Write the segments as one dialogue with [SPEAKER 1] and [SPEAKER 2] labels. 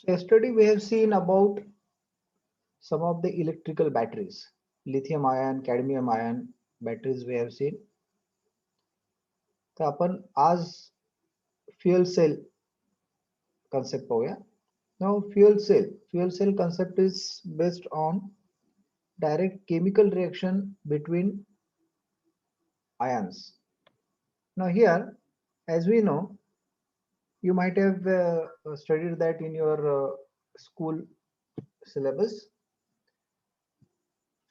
[SPEAKER 1] So yesterday we have seen about some of the electrical batteries, lithium ion, cadmium ion batteries we have seen. तर आपण आज fuel cell concept पाहूया. Now fuel cell concept is based on direct chemical reaction between ions. Now here, as we know, you might have studied that in your school syllabus.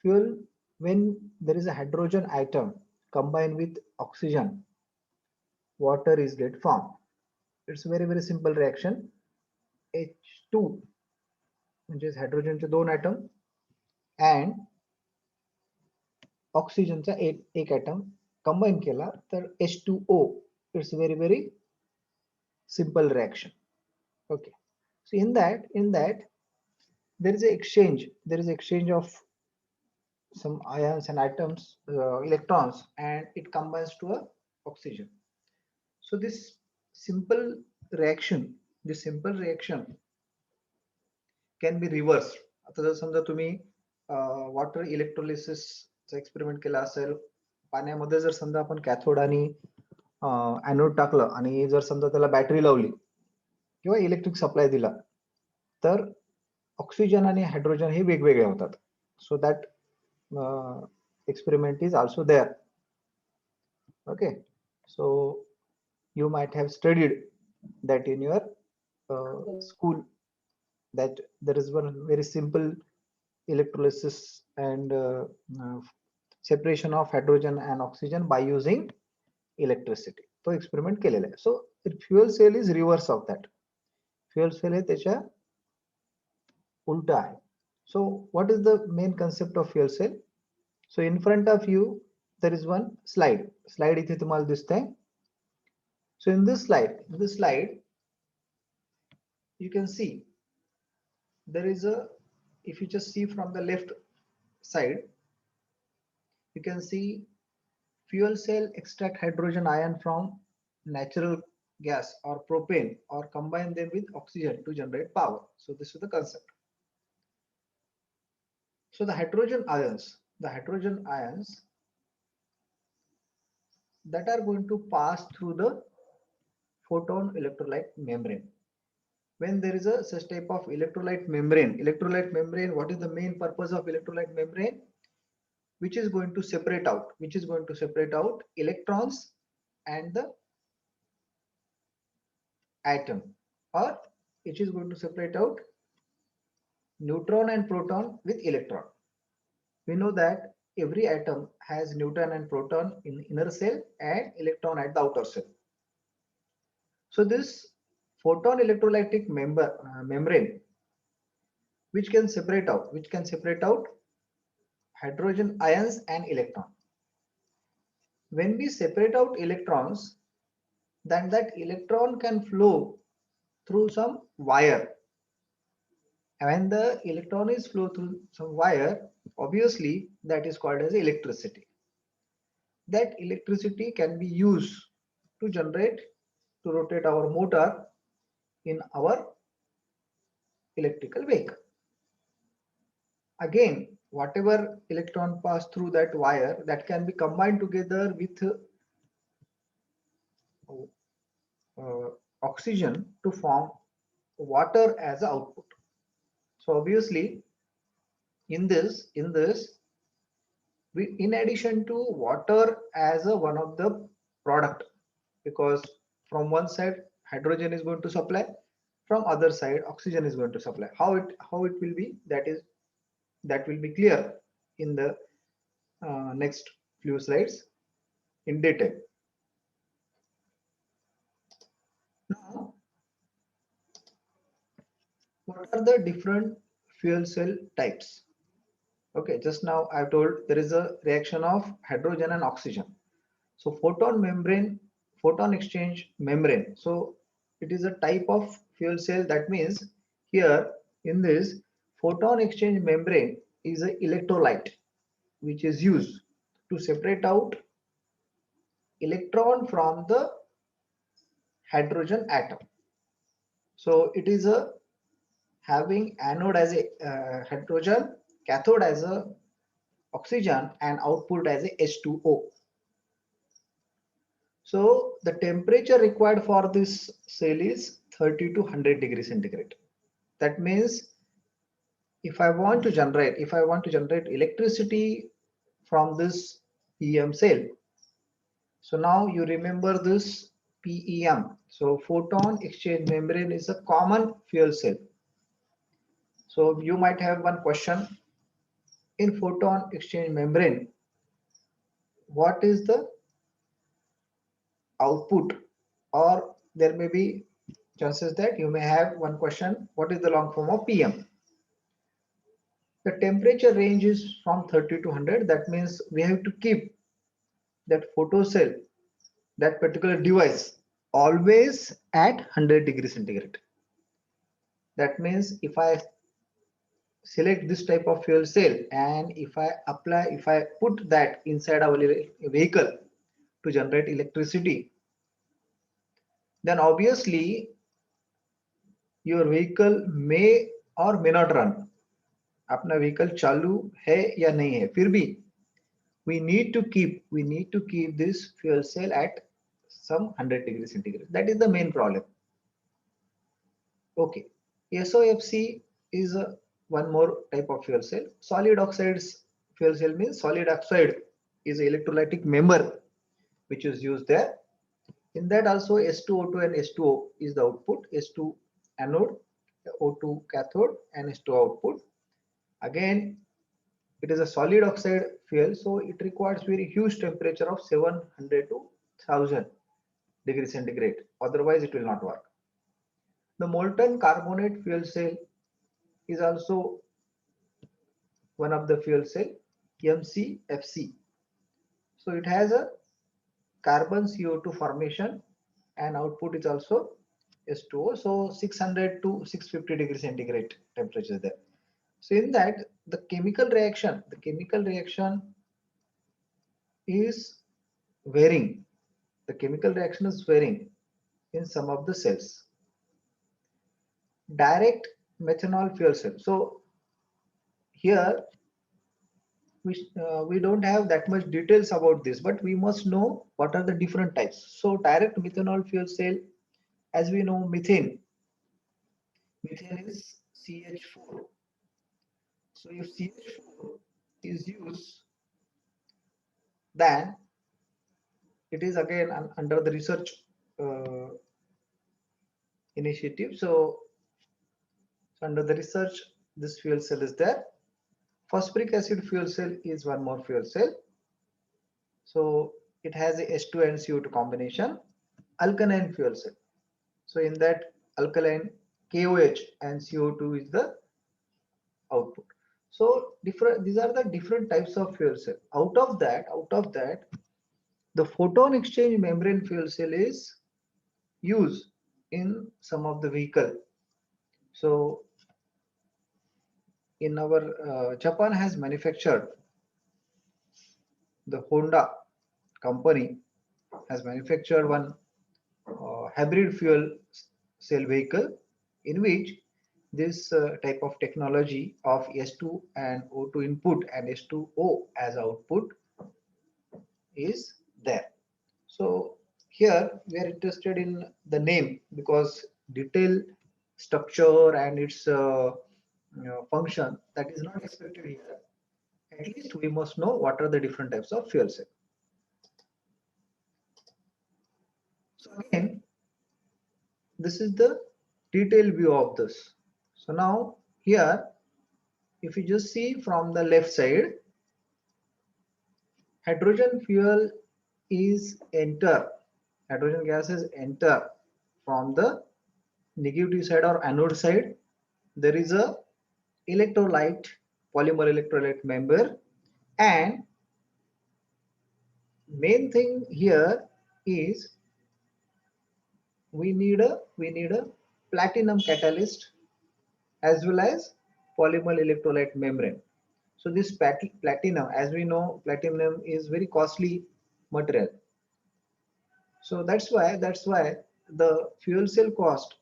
[SPEAKER 1] Fuel, when there is a hydrogen atom combined with oxygen, water is get formed. It's very simple reaction. H2 म्हणजेच हायड्रोजनचे दोन atom and ऑक्सिजनचा एक atom combine केला तर H2O. It's very simple reaction. Okay, so in that there is exchange of some ions and atoms, electrons, and it combines to a oxygen. So simple reaction this simple reaction can be reversed. आता जर समजा तुम्ही water इलेक्ट्रोलिसिसचा experiment केला असेल, पाण्यामध्ये जर समजा आपण कॅथोड आणि ॲनोड टाकलं आणि जर समजा त्याला बॅटरी लावली किंवा इलेक्ट्रिक सप्लाय दिला तर ऑक्सिजन आणि हायड्रोजन हे वेगवेगळे होतात. So that experiment is also there. Okay, so you might have studied that in your school, that there is one very simple electrolysis and separation of hydrogen and oxygen by using electricity. तो experiment केलेला आहे. So fuel cell is reverse of that. Fuel cell हे त्याच्या उलट आहे. So what is the main concept of fuel cell? So in front of you there is one slide इथे तुम्हाला दिसतंय. So in this slide you can see there is a, if you just see from the left side, you can see fuel cell extract hydrogen ion from natural gas or propane or combine them with oxygen to generate power. So this is the concept. So the hydrogen ions that are going to pass through the photon electrolyte membrane. When there is a such type of electrolyte membrane, what is the main purpose of electrolyte membrane? Which is going to separate out electrons and the atom, or it is going to separate out neutron and proton with electron. We know that every atom has neutron and proton in inner shell and electron at the outer shell. So this photon electrolytic membrane which can separate out hydrogen ions and electron. When we separate out electrons, then that electron can flow through some wire. And when the electron is flow through some wire, obviously that is called as electricity. That electricity can be used to rotate our motor in our electrical vehicle. Again, whatever electron pass through that wire, that can be combined together with oxygen to form water as a output. So obviously in this we, in addition to water as a one of the product, because from one side hydrogen is going to supply, from other side oxygen is going to supply. How it will be, that will be clear in the next few slides in detail. Now, what are the different fuel cell types? Okay, just now I've told there is a reaction of hydrogen and oxygen. So photon exchange membrane. So it is a type of fuel cell. That means here in this photon exchange membrane is an electrolyte which is used to separate out electron from the hydrogen atom. So it is a having anode as a hydrogen, cathode as a oxygen, and output as a H2O. So the temperature required for this cell is 30 to 100 degrees centigrade. That means if I want to generate electricity from this PEM cell, so now you remember this PEM. So photon exchange membrane is a common fuel cell. So you might have one question: in photon exchange membrane, what is the output? Or there may be chances that you may have one question: what is the long form of PM? The temperature range is from 30 to 100. That means we have to keep that photocell, that particular device, always at 100 degrees centigrade. That means if I select this type of fuel cell and if I put that inside our vehicle to generate electricity, then obviously your vehicle may or may not run. अपना vehicle चालू है या नहीं है, फिर भी we need to keep this fuel cell at some 100 degrees centigrade. That is the main problem. Okay, SOFC is one more type of fuel cell. Solid oxides fuel cell means solid oxide is an electrolytic member which is used there. In that also S2O2 and H2O is the output, S2 anode, O2 cathode, and H2 output. Again, it is a solid oxide fuel, so it requires very huge temperature of 700 to 1000 degrees centigrade. Otherwise, it will not work. The molten carbonate fuel cell is also one of the fuel cell, MCFC. So it has a carbon CO2 formation and output is also H2O. So 600 to 650 degrees centigrade temperature there. So in that the chemical reaction is varying. The chemical reaction is varying in some of the cells. Direct methanol fuel cell. So here we don't have that much details about this, but we must know what are the different types. So direct methanol fuel cell, as we know, methane is CH4. So if CH4 is used, then it is again under the research uh, initiative. So under the research, this fuel cell is there. Phosphoric acid fuel cell is one more fuel cell. So it has a H2 and CO2 combination. Alkaline fuel cell. So in that alkaline, KOH and CO2 is the output. So these are the different types of fuel cell. Out of that, the photon exchange membrane fuel cell is used in some of the vehicle. So in our Japan has manufactured, the Honda company has manufactured one hybrid fuel cell vehicle in which this type of technology of S2 and O2 input and H2O as output is there. So here we are interested in the name because detailed structure and its function, that is not expected here. At least we must know what are the different types of fuel cell. So again, this is the detailed view of this. So now here, if you just see from the left side, hydrogen fuel is hydrogen gases enter from the negative side or anode side. There is a electrolyte, polymer electrolyte member, and main thing here is we need a platinum catalyst as well as polymer electrolyte membrane. So this platinum, as we know, platinum is very costly material. So that's why the fuel cell cost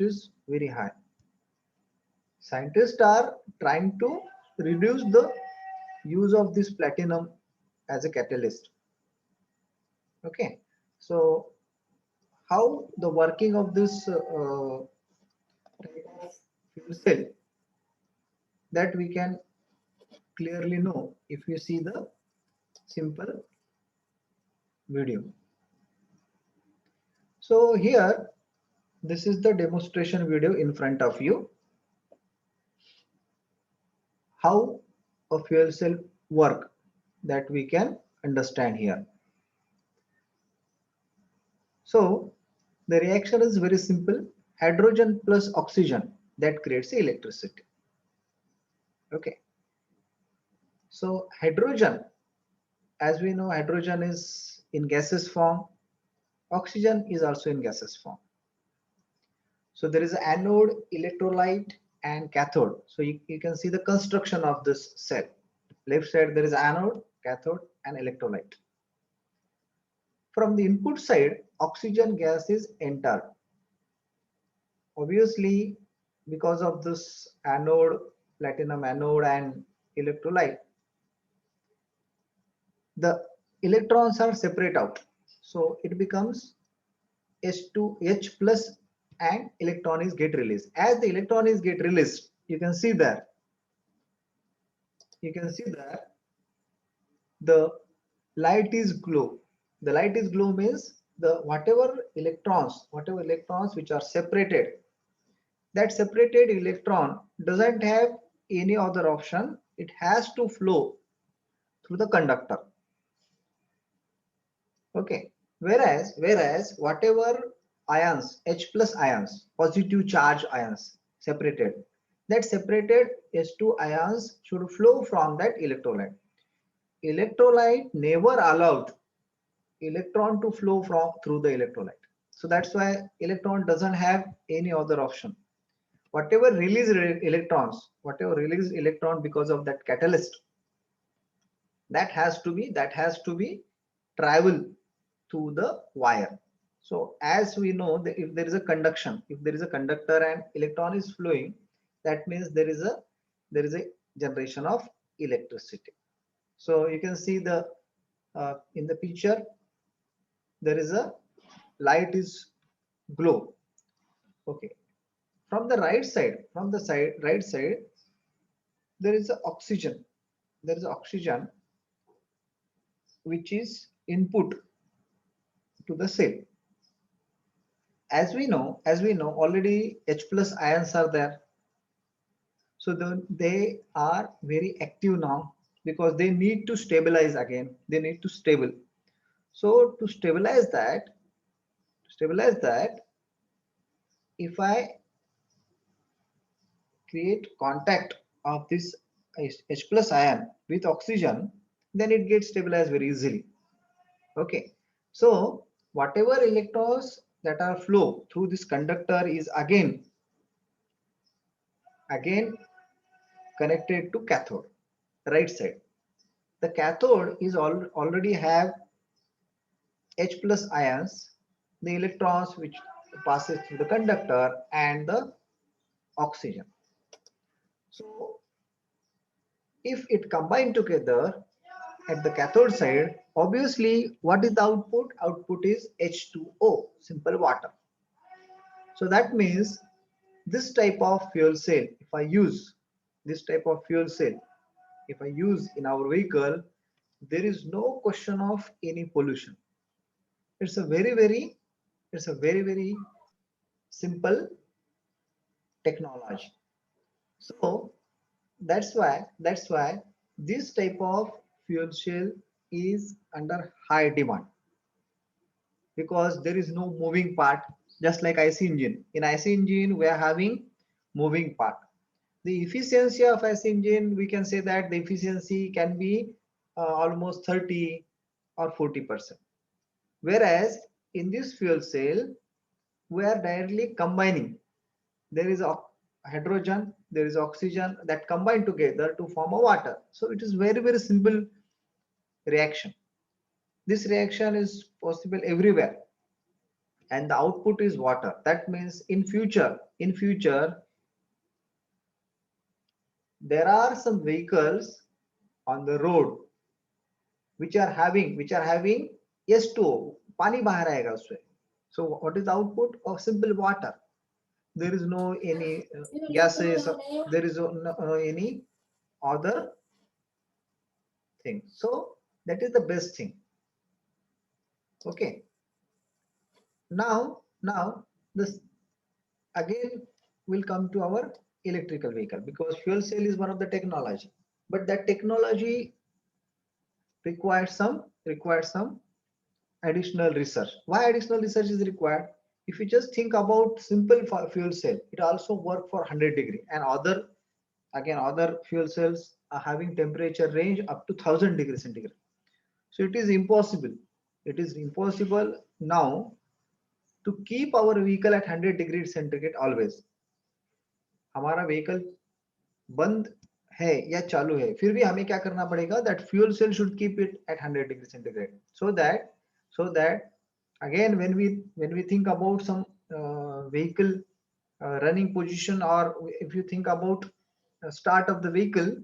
[SPEAKER 1] is very high. Scientists are trying to reduce the use of this platinum as a catalyst. Okay, so how the working of this type of fuel cell, that we can clearly know if you see the simple video. So here, this is the demonstration video in front of you, how a fuel cell work, that we can understand here. So the reaction is very simple: hydrogen plus oxygen, that creates electricity. Okay, so hydrogen, as we know, hydrogen is in gaseous form, oxygen is also in gaseous form. So there is an anode, electrolyte, and cathode. So you can see the construction of this cell. Left side there is anode, cathode, and electrolyte. From the input side, oxygen gas is entered. Obviously, because of this anode, platinum anode, and electrolyte, the electrons are separate out. So it becomes H2H plus, and electron is get released. As the electron is get released, you can see that the light is glow. The light is glow means the whatever electrons which are separated, that separated electron doesn't have any other option. It has to flow through the conductor. Okay. Whereas whatever ions, H plus ions, positive charge ions separated, that separated H2 ions should flow from that electrolyte. Electrolyte never allowed electron to flow through the electrolyte. So that's why electron doesn't have any other option. Whatever released electron because of that catalyst, that has to be travel through the wire. So as we know that if there is a conductor and electron is flowing, that means there is a generation of electricity. So you can see the in the picture, there is a light is glow. Okay, from the right side, there is a oxygen. Which is input to the cell. As we know already, H plus ions are there. So they are very active now, because they need to stabilize again. They need to stable. So to stabilize that, if I create contact of this H plus ion with oxygen, then it gets stabilized very easily. Okay, so whatever electrons that are flow through this conductor is again connected to cathode, right side. The cathode is already have H plus ions, the electrons which passes through the conductor, and the oxygen. So if it combine together at the cathode side, obviously what is the output? Output is H2O, simple water. So that means this type of fuel cell, if I use in our vehicle, there is no question of any pollution. It's a very simple technology. So that's why this type of fuel cell is under high demand, because there is no moving part, just like IC engine. In IC engine we are having moving part. The efficiency of IC engine, we can say that the efficiency can be almost 30 or 40%. Whereas in this fuel cell, we are directly combining. There is a hydrogen, there is oxygen that combine together to form a water. So it is very simple reaction. This reaction is possible everywhere, and the output is water. That means in future there are some vehicles on the road which are having S2O, पानी बाहर आएगा उससे. So what is the output of simple water? There is no any gases, there is no any other thing. So that is the best thing. Okay. Now this again will come to our electrical vehicle, because fuel cell is one of the technology, but that technology requires some additional research. Why additional research is required? If you just think about simple fuel cell, it also work for 100 degree, and other fuel cells are having temperature range up to 1000 degrees centigrade. So it is impossible. It is impossible now to keep our vehicle at 100 degrees centigrade always. हमारा vehicle बंद है या चालू है, फिर भी हमें क्या करना पड़ेगा? That fuel cell should keep it at 100 degrees centigrade, so that again when we think about some vehicle running position, or if you think about start of the vehicle,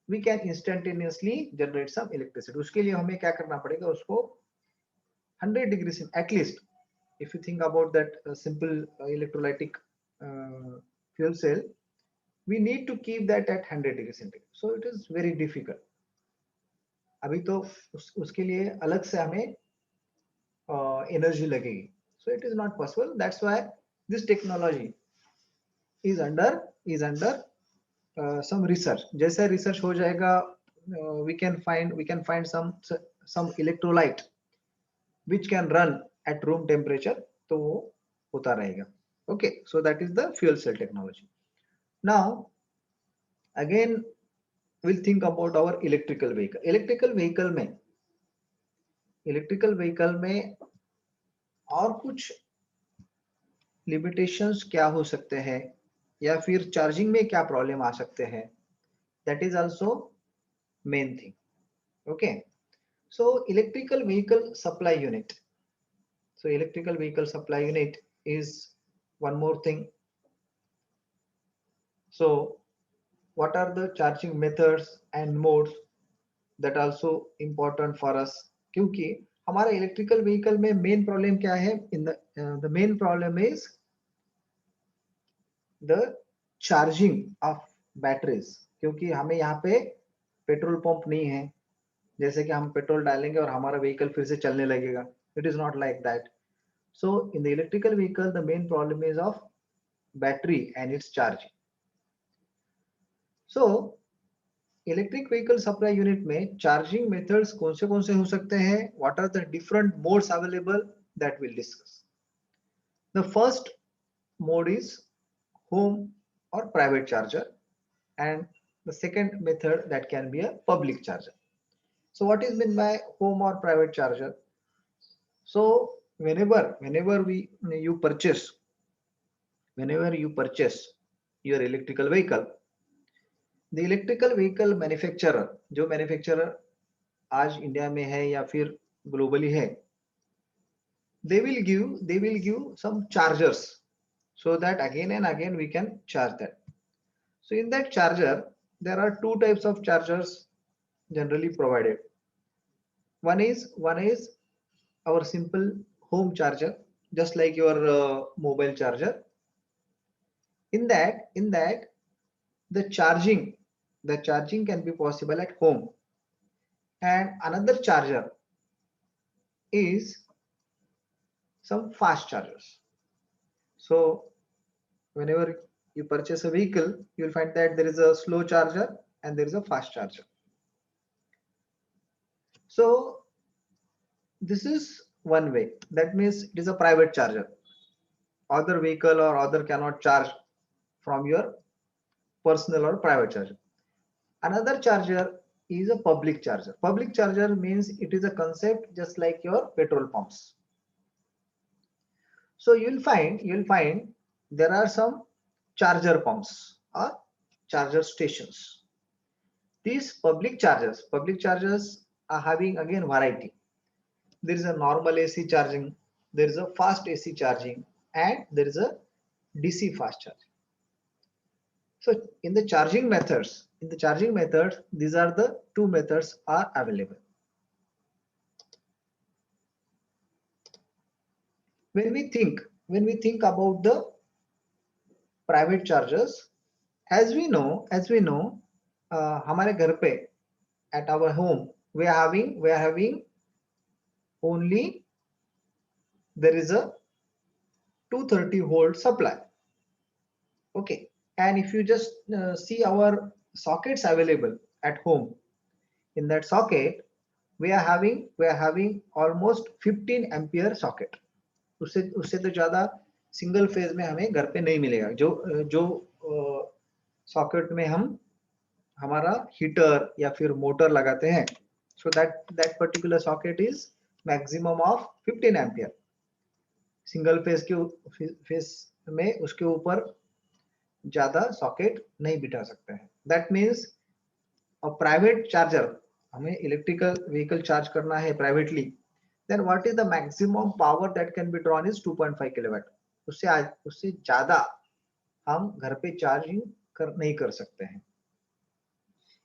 [SPEAKER 1] we can instantaneously generate some electricity. उसके लिए हमें क्या करना पड़ेगा? उसको 100 degrees at least. If you think about that simple electrolytic fuel cell, we need to keep that at 100 degrees centigrade. So it is very difficult. अभी तो उसके लिए अलग से हमें एनर्जी लगेगी. So it is not possible. That's why this technology is under some research. जैसे research हो जाएगा, we can find some electrolyte which can run at room temperature, तो वो होता रहेगा. Okay, so that is the fuel cell technology. Now again we'll think about our electrical vehicle. electrical vehicle में और कुछ limitations क्या हो सकते हैं, या फिर चार्जिंग में क्या प्रॉब्लम आ सकते हैं? That is also main thing. Okay, so electrical vehicle supply unit. So electrical vehicle supply unit is one more thing. So what are the charging methods and modes? That also important for us, क्योंकि हमारा electrical vehicle में main problem क्या है? In the main problem is the charging of batteries, क्योंकि हमें यहाँ पे petrol pump नहीं है, जैसे कि हम पेट्रोल डालेंगे और हमारा व्हीकल फिर से चलने लगेगा. It is not like that. So in the electrical vehicle the main problem is of battery and its charging. So electric vehicle supply unit में चार्जिंग मेथड्स कौन से हो सकते हैं? What are the different modes available? That will discuss. The first mode is home और private charger, and the second method that can be a public charger. So what is mean by home और private charger? So whenever you purchase your electrical vehicle, the electrical vehicle manufacturer, जो manufacturer आज India में है या फिर globally है, they will give some chargers, so that again and again we can charge that. So in that charger there are two types of chargers generally provided. One is our simple home charger, just like your mobile charger. In that the charging can be possible at home, and another charger is some fast chargers. So whenever you purchase a vehicle, you will find that there is a slow charger and there is a fast charger. So this is one way. That means it is a private charger. Other vehicle or other cannot charge from your personal or private charger. Another charger is a public charger. Public charger means it is a concept just like your petrol pumps. So you'll find there are some charger pumps or charger stations. These public chargers are having again variety. There is a normal AC charging, there is a fast AC charging, and there is a DC fast charging. So in the charging methods, these are the two methods are available. When we think about the private chargers, as we know, हमारे घर पे at our home we are having only there is a 230-volt supply. Okay, and if you just see our sockets available at home, in that socket we are having almost 15 ampere socket. उससे उससे तो ज्यादा single phase में हमें घर पे नहीं मिलेगा. जो सॉकेट में हम हमारा हीटर या फिर मोटर लगाते हैं, so that particular socket is maximum of 15 ampere. Single phase में उसके ऊपर ज्यादा सॉकेट नहीं बिठा सकते हैं. That means a private charger, हमें इलेक्ट्रिकल व्हीकल चार्ज करना है privately, then what is the maximum power that can be drawn is 2.5 kilowatt. उससे ज्यादा हम घर पे चार्जिंग नहीं कर सकते हैं.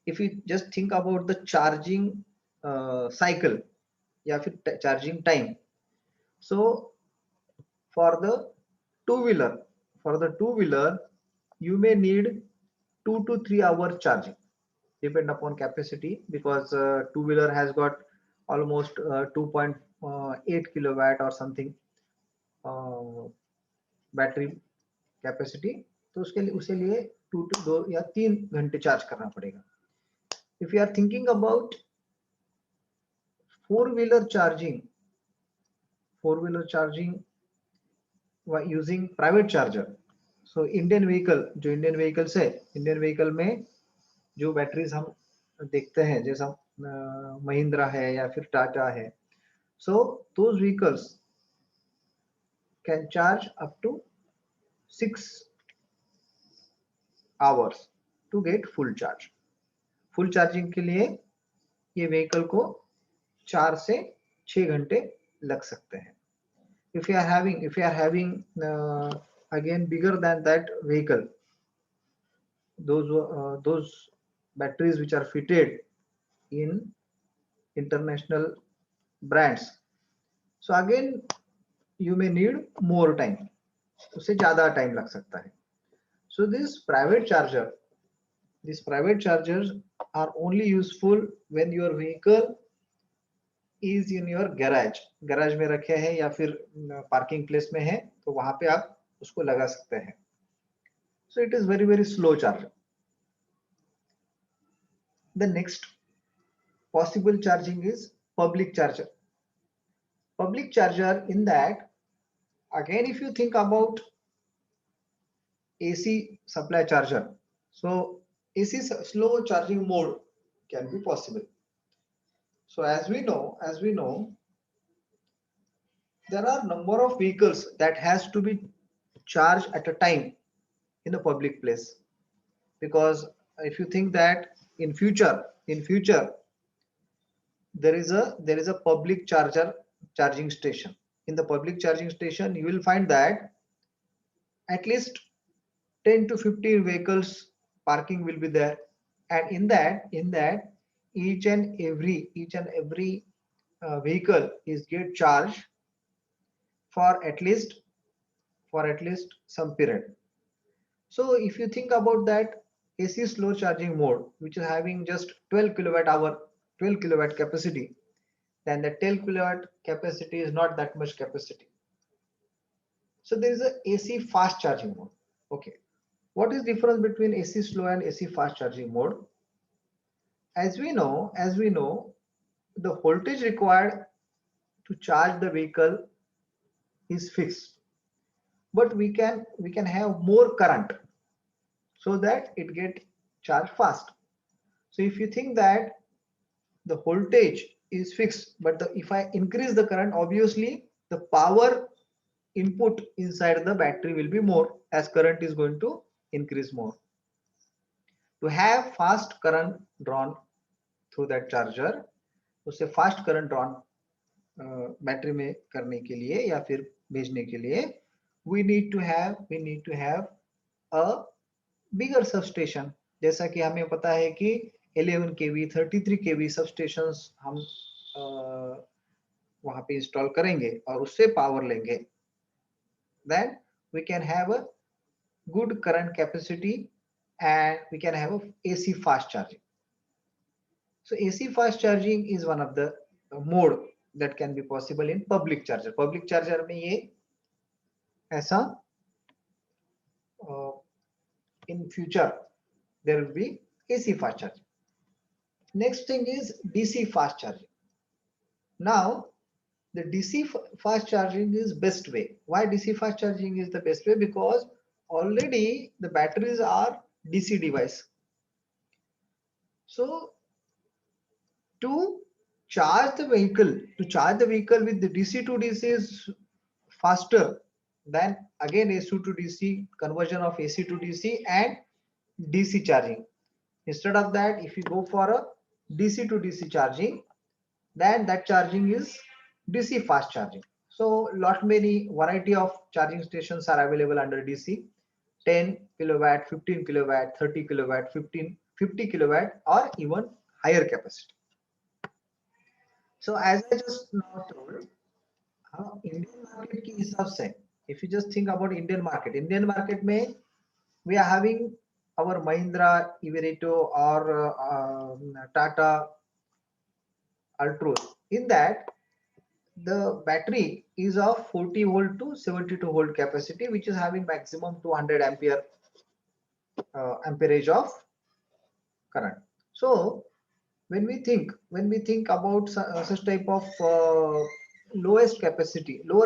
[SPEAKER 1] if you just think about the charging cycle या फिर charging time, so for the two wheeler you may need 2 to 3 hour charging depend upon capacity, because two wheeler has got almost 2.8 kilowatt or something battery capacity. तो उसके लिए 2 या 3 घंटे charge करना पड़ेगा. If you are thinking about four wheeler charging using private charger, so Indian vehicles है, Indian vehicle में जो बैटरीज हम देखते हैं जैसा महिंद्रा है या फिर टाटा है, so those vehicles can charge up to 6 hours to get full charge. Full charging के लिए ये व्हीकल को 4 से 6 घंटे लग सकते हैं. if you are having again bigger than that vehicle, those batteries which are fitted in international brands, so again you may need more time, उससे ज्यादा टाइम लग सकता है. so these private chargers are only useful when your vehicle is in your garage में रखे हैं या फिर पार्किंग प्लेस में है, तो वहां पे आप उसको लगा सकते हैं. so it is very slow charger. The next possible charging is public charger. In that, again if you think about AC supply charger, so AC slow charging mode can be possible. So as we know there are number of vehicles that has to be charged at a time in a public place, because if you think that in future there is a public charging station. In the public charging station you will find that at least 10 to 15 vehicles parking will be there, and in that each and every vehicle is get charged for at least some period. So if you think about that AC slow charging mode, which is having just 12 kilowatt capacity, then the 12 kilowatt capacity is not that much capacity. So there is a AC fast charging mode. Okay, what is difference between AC slow and AC fast charging mode? As we know, the voltage required to charge the vehicle is fixed, but we can have more current so that it get charged fast. So if you think that the voltage is fixed, but if I increase the current, obviously the power input inside the battery will be more, as current is going to increase more. To have fast current drawn through that charger, उससे fast current drawn battery में करने के लिए या फिर भेजने के लिए we need to have a bigger substation, जैसा कि हमें पता है कि 11 kV 33 kV सबस्टेशंस हम वहां पे इंस्टॉल करेंगे और उससे पावर लेंगे, then we can have a good current capacity and we can have a AC fast charging. So AC fast charging is one of the mode that can be possible in public charger. Public charger में ये ऐसा in future there will be AC fast charging. Next thing is DC fast charging. Now the DC fast charging is best way. Why DC fast charging is the best way? Because already the batteries are DC device. So to charge the vehicle with the DC to DC is faster than again AC to DC conversion of AC to DC and DC charging. Instead of that, if you go for a DC to DC charging, then that charging is DC fast charging. So lot many variety of charging stations are available under DC. 10 kilowatt, 15 kilowatt, 30 kilowatt, 50 kilowatt or even higher capacity. So as I just now told, Indian market के हिसाब से, if you just think about Indian market में we are having our Mahindra, Evereto or Tata Altroz. In that, the battery is of 40 volt to 72 volt capacity, which is having maximum 200 ampere amperage of current. So when we think about such type of lower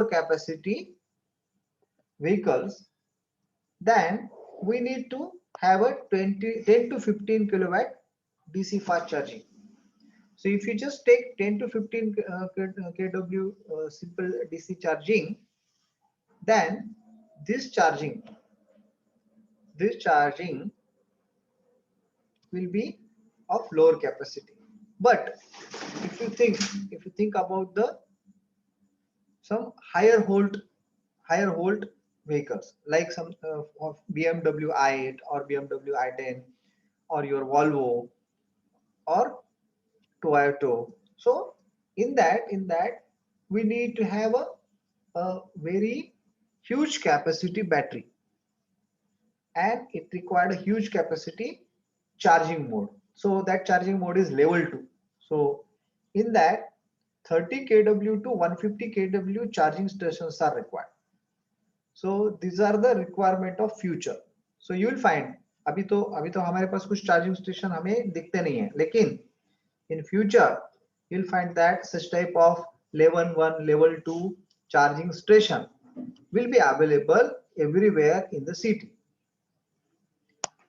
[SPEAKER 1] capacity vehicles, then we need to have a 10 to 15 kilowatt DC fast charging. So if you just take 10 to 15 kW simple DC charging, then this charging will be of lower capacity. But if you think about the some higher volt vehicles like some of BMW i8 or BMW i10 or your Volvo or Toyota. So in that we need to have a very huge capacity battery, and it required a huge capacity charging mode. So that charging mode is level 2. So in that 30 kW to 150 kW charging stations are required. So these are the requirement of future. So you will find अभी तो हमारे पास कुछ charging station हमें दिखते नहीं है, लेकिन in future you'll find that such type of level 1 level 2 charging station will be available everywhere in the city.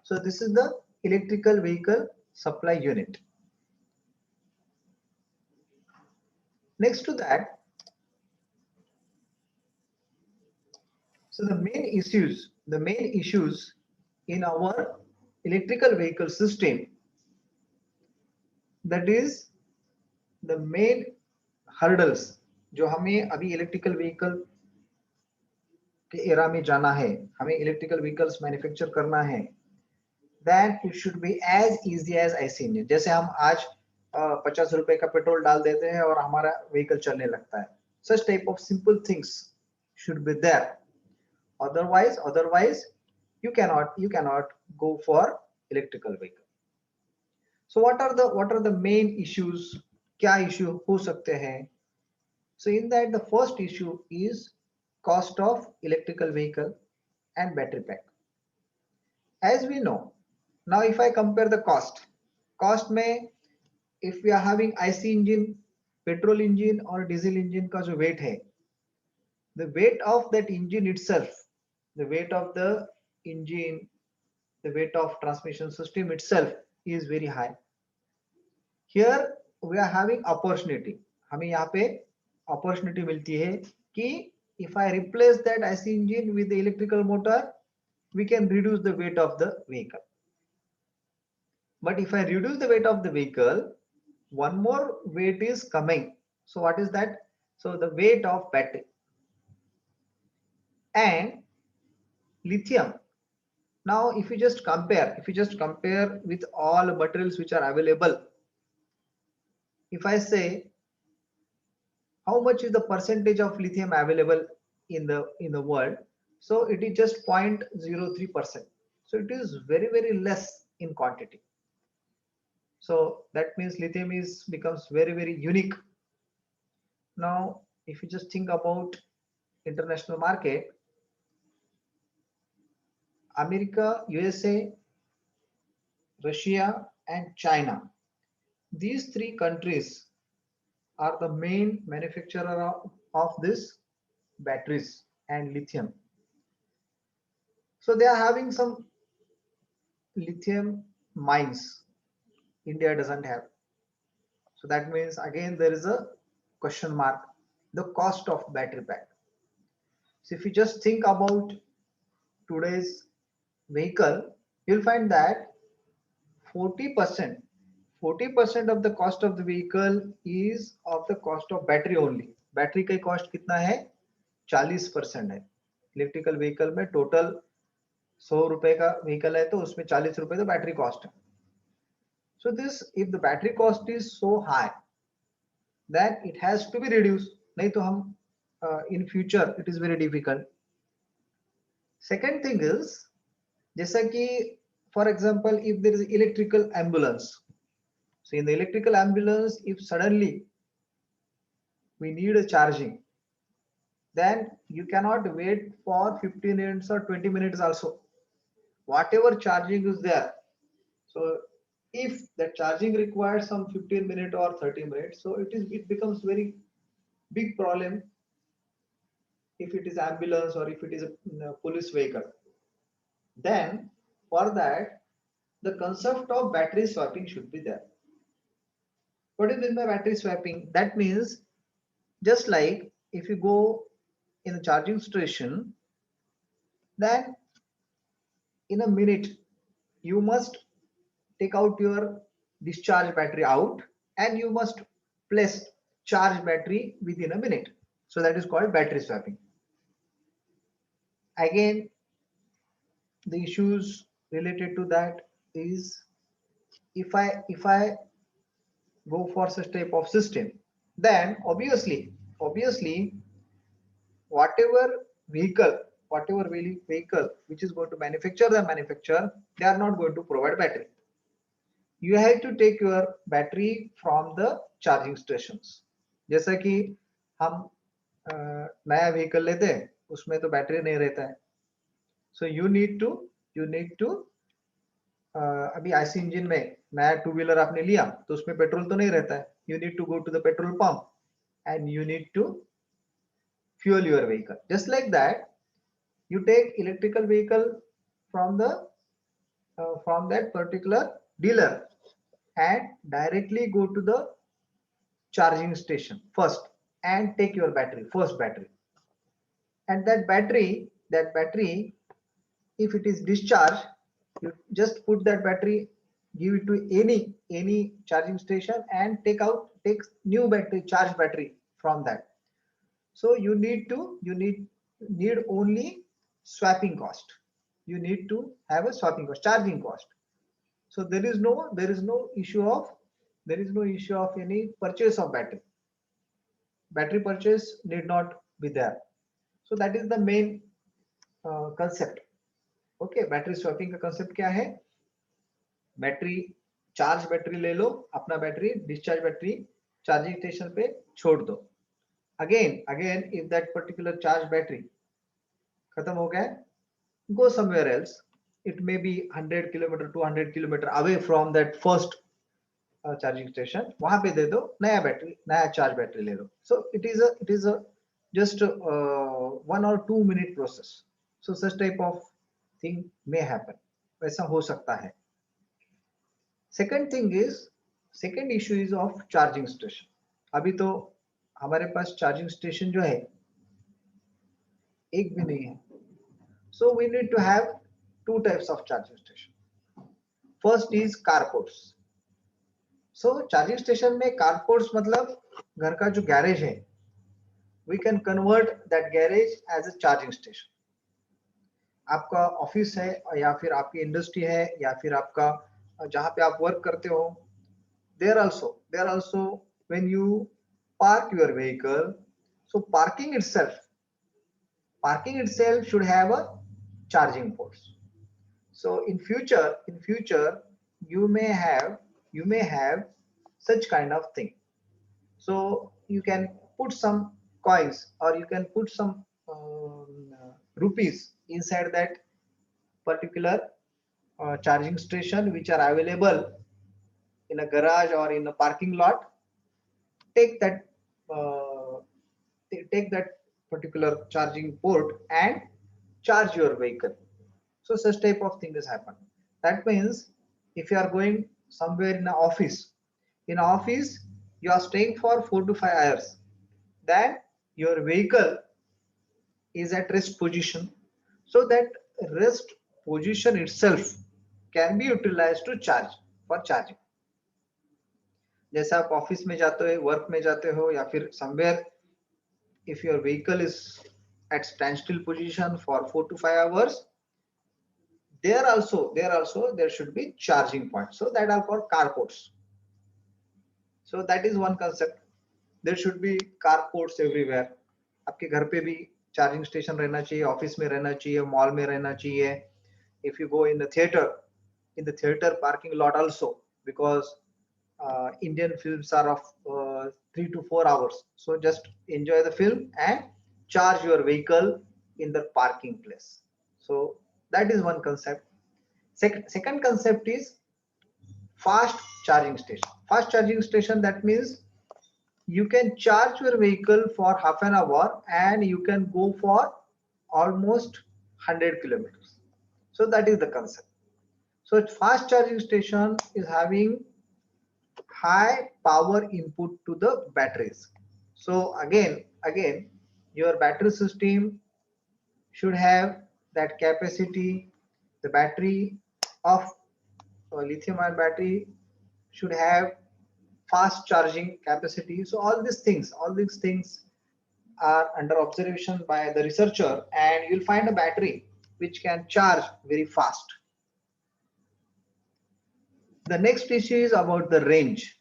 [SPEAKER 1] So this is the electrical vehicle supply unit. Next to that, so the main issues in our electrical vehicle system, that is the main hurdles जो हमें अभी electrical vehicle के era में जाना है, हमें electrical vehicles manufacture करना है, then it should be as easy as IC engine. जैसे हम आज 50 रुपए का पेट्रोल डाल देते हैं और हमारा व्हीकल चलने लगता है. Such type of simple things should be there. Otherwise you cannot go for electrical vehicle. So what are the main issues? क्या issue हो सकते हैं? So in that the first issue is cost of electrical vehicle and battery pack. As we know, now if I compare the cost में if we are having IC engine, petrol engine और diesel engine का जो weight है, the weight of that engine itself, the weight of the engine, the weight of transmission system itself is very high. Here we are having opportunity. हमें यहाँ पे opportunity मिलती है कि if I replace that IC engine with the electrical motor, we can reduce the weight of the vehicle. But if I reduce the weight of the vehicle, one more weight is coming. So what is that? So the weight of battery and lithium. Now, if you just compare with all materials which are available, if I say how much is the percentage of lithium available in the world, so it is just 0.03%. So it is very less in quantity. So that means lithium is becomes very unique. Now, if you just think about international market, America, USA, Russia, and China. These three countries are the main manufacturer of this batteries and lithium. So they are having some lithium mines. India doesn't have. So that means again there is a question mark, the cost of battery pack. So if you just think about today's vehicle, you'll find that 40% 40% of the cost of the vehicle is of the cost of battery only. Battery का cost कितना है? 40% है. Electrical vehicle में total 100 रुपए का vehicle है तो उसमें 40 रुपए तो बैटरी कॉस्ट है. So this, if the battery cost is so high, then it has to be reduced. नहीं तो हम in future it is very difficult. Second thing is, जैसा कि for example if there is electrical ambulance, so in the electrical ambulance if suddenly we need a charging, then you cannot wait for 15 minutes or 20 minutes also. Whatever charging is there, so if the charging requires some 15 minutes or 30 minutes, so it becomes very big problem if it is ambulance or if it is a police vehicle. Then for that the concept of battery swapping should be there. What is mean by battery swapping? That means just like if you go in a charging station, then in a minute you must take out your discharge battery out and you must place charge battery within a minute. So that is called battery swapping. Again, the issues related to that is if I go for such type of system, then obviously whatever vehicle which is going to manufacture, they are not going to provide battery. You have to take your battery from the charging stations. जैसा कि हम नया vehicle लेते हैं उसमें तो battery नहीं रहता है. So you need to अभी आईसी इंजन में नया टू व्हीलर आपने लिया तो उसमें पेट्रोल तो नहीं रहता है. You need to go to the petrol pump and you need to fuel your vehicle. Just like that, you take electrical vehicle from that particular dealer and directly go to the charging station first and take your first battery, and that battery if it is discharged, you just put that battery, give it to any charging station and take new battery, charge battery from that. So you need only swapping cost. You need to have a swapping cost, charging cost. So there is no issue of any purchase of battery. Battery purchase need not be there. So that is the main concept. Okay, battery swapping का concept क्या है? Battery charge battery ले लो, अपना battery discharge battery charging station पे छोड़ दो. Again if that particular charge battery खत्म हो गया, go somewhere else. It may be 100 kilometer 200 kilometer away from that first charging station. वहां पे दे दो नया बैटरी, नया चार्ज बैटरी ले लो. So it is a just 1 or 2 minute process. So such type of thing may happen. वैसा हो सकता है. Second issue is of charging station. अभी तो हमारे पास चार्जिंग स्टेशन जो है एक भी नहीं है. So we need to have two types of charging station. First is carports. So charging station में carports मतलब घर का जो गैरेज है, we can convert that garage as a charging station. आपका ऑफिस है या फिर आपकी इंडस्ट्री है या फिर आपका जहाँ पे आप वर्क करते हो, there also when you park your vehicle, so parking itself should have a charging ports. So in future you may have such kind of thing. So you can put some coins or you can put some rupees inside that particular charging station which are available in a garage or in a parking lot. Take that uh, take that particular charging port and charge your vehicle. So such type of thing has happened. That means if you are going somewhere in office you are staying for 4 to 5 hours, then your vehicle is at rest position, so that rest position itself can be utilized to charge for charging. जैसे आप office में जाते हो, work में जाते हो या फिर somewhere, if your vehicle is at standstill position for 4 to 5 hours, there should be charging points, so that are called carports. So that is one concept. There should be carports everywhere. आपके घर पे भी charging station रहना चाहिए, office में रहना चाहिए, mall में रहना चाहिए. If you go in the theater parking lot also, because Indian films are of 3 to 4 hours. So just enjoy the film and charge your vehicle in the parking place. So that is one concept. Second concept is fast charging station. Fast charging station, that means you can charge your vehicle for half an hour and you can go for almost 100 kilometers. So that is the concept. So fast charging station is having high power input to the batteries. So again, your battery system should have that capacity. The battery of lithium ion battery should have fast charging capacity. So all these things are under observation by the researcher, and you'll find a battery which can charge very fast. The next issue is about the range.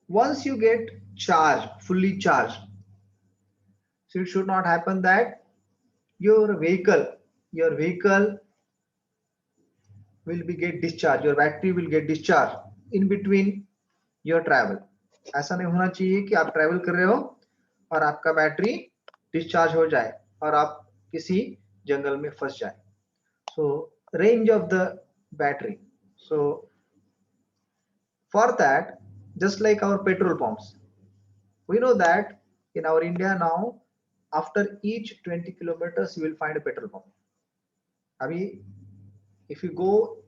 [SPEAKER 1] Once you get fully charged, so it should not happen that your vehicle will be get discharged, your battery will get discharged in between your travel. ऐसा नहीं होना चाहिए कि आप travel कर रहे हो और आपका बैटरी डिस्चार्ज हो जाए और आप किसी जंगल में फंस जाए. So range of the battery. So for that, just like our petrol pumps, we know that in our India now, after each 20 kilometers, you will find a petrol pump. Abhi, if you go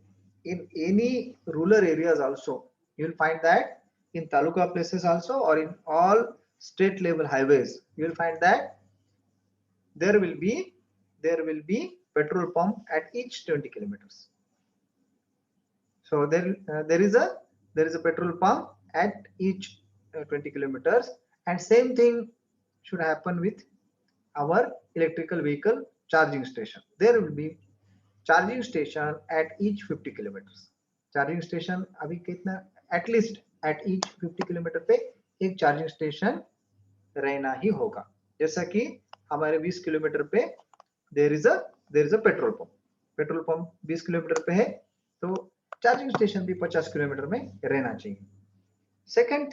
[SPEAKER 1] in any rural areas also, you will find that in taluka places also, or in all state level highways, you will find that there will be petrol pump at each 20 kilometers. So there is a petrol pump at each 20 kilometers, and same thing should happen with our electrical vehicle charging station. There will be charging station at each 50 kilometers. Charging station अभी कितना, at least at each 50 kilometre पे एक charging station रहना ही होगा. जैसा कि हमारे 20 kilometre पे there is a petrol pump 20 kilometre पे है, तो चार्जिंग स्टेशन भी 50 किलोमीटर में रहना चाहिए. Second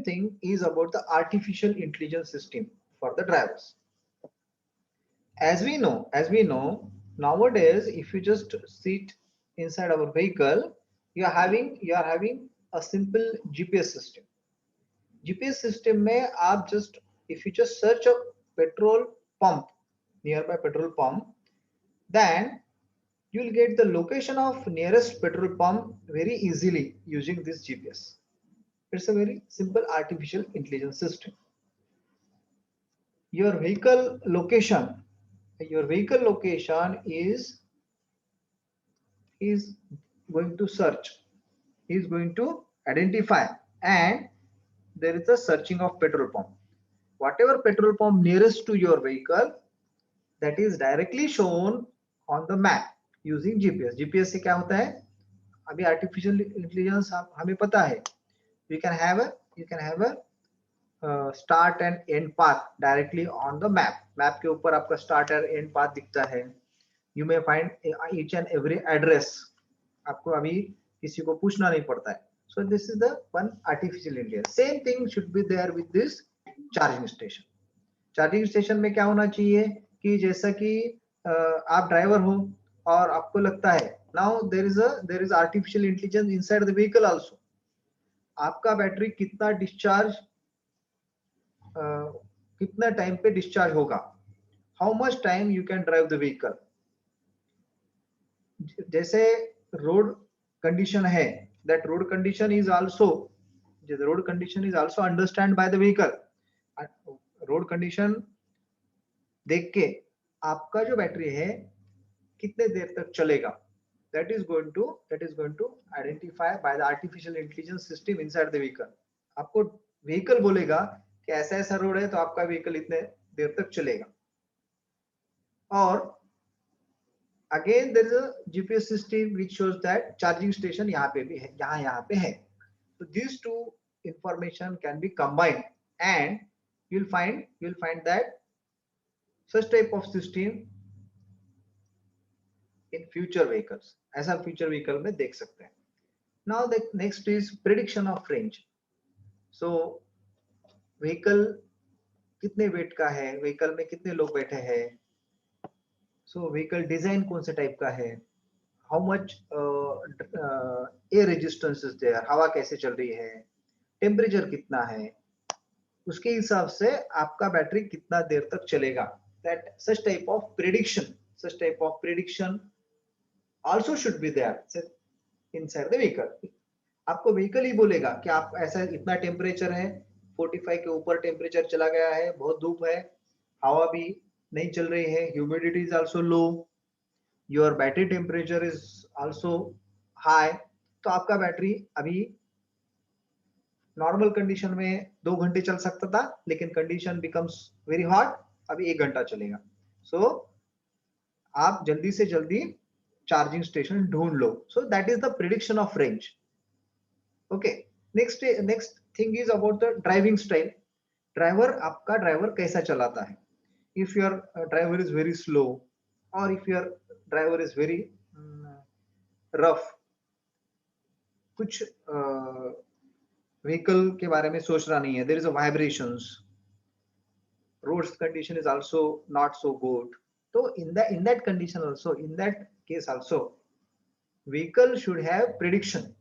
[SPEAKER 1] thing is about the artificial intelligence system for the drivers. As we know, nowadays, if you just sit inside our vehicle, you are having a simple GPS system. GPS system में आप just, if you just search a petrol pump, nearby petrol pump, then you will get the location of nearest petrol pump very easily using this GPS. It's a very simple artificial intelligence system. Your vehicle location is going to search, is going to identify, and there is a searching of petrol pump. Whatever petrol pump nearest to your vehicle, that is directly shown on the map using GPS. GPS से क्या होता है, अभी artificial intelligence हमें पता है, you can have a start and end path directly on the map. Map के ऊपर आपका स्टार्ट एंड एंड पाथ दिखता है. You may find each and every address, आपको अभी किसी को पूछना नहीं पड़ता है. So this is the one artificial intelligence. Same thing should be there with this charging station. चार्जिंग स्टेशन में क्या होना चाहिए कि जैसा कि आप ड्राइवर हो और आपको लगता है now there is artificial intelligence inside the vehicle also. आपका बैटरी कितना डिस्चार्ज कितना टाइम पे डिस्चार्ज होगा, how much time you can drive the vehicle. जैसे रोड कंडीशन है, that road condition is also understand by the vehicle. Road condition देख के आपका जो बैटरी है कितने देर तक चलेगा, that is going to identify by the artificial intelligence system inside the vehicle. आपको व्हीकल बोलेगा कि ऐसा ऐसा रोड है तो आपका व्हीकल इतने देर तक चलेगा. और again there is a GPS system which shows that charging station यहाँ पे भी है, यहाँ पे है. So these two information can be combined and you'll find that such type of system in future vehicles. ऐसा future vehicle में देख सकते हैं. Now the next is prediction of range. So vehicle कितने वेट का है, व्हीकल में कितने लोग बैठे हैं, सो व्हीकल डिजाइन कौन से टाइप का है, how much air resistance is there, हवा कैसे चल रही है, टेम्परेचर कितना है, उसके हिसाब से आपका बैटरी कितना देर तक चलेगा. That such type of prediction also should be there inside the vehicle. आपको व्हीकल ही बोलेगा कि आप ऐसा इतना टेम्परेचर है, 45 के ऊपर टेम्परेचर चला गया है, बहुत धूप है, हवा भी नहीं चल रही है, humidity is also low, your battery temperature is also high. तो आपका बैटरी अभी नॉर्मल कंडीशन में 2 घंटे चल सकता था, लेकिन कंडीशन बिकम्स वेरी हॉट, अभी 1 घंटा चलेगा. सो आप जल्दी से जल्दी चार्जिंग स्टेशन ढूंढ लो. So that is the prediction of range. Okay, next thing is about the driving style. आपका ड्राइवर कैसा चलाता है. If your driver is very slow और if your driver is very rough, कुछ व्हीकल के बारे में सोच रहा नहीं है, there is a vibrations, road condition is also not so good. तो in that condition also, in that case also vehicle should have prediction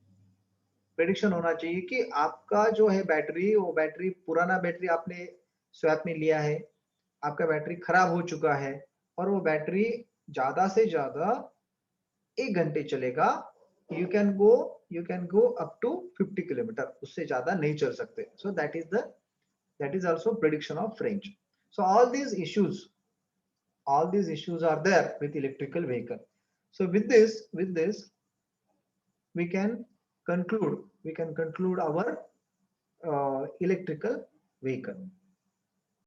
[SPEAKER 1] होना चाहिए कि आपका जो है बैटरी, वो बैटरी पुराना बैटरी आपने स्वैप में लिया है, आपका बैटरी खराब हो चुका है और वो बैटरी ज्यादा से ज्यादा 1 घंटे चलेगा. You can go up to 50 kilometre, उससे ज्यादा नहीं चल सकते. So that is also prediction of range. So all these issues are there with electrical vehicle. So with this we can conclude our electrical vehicle.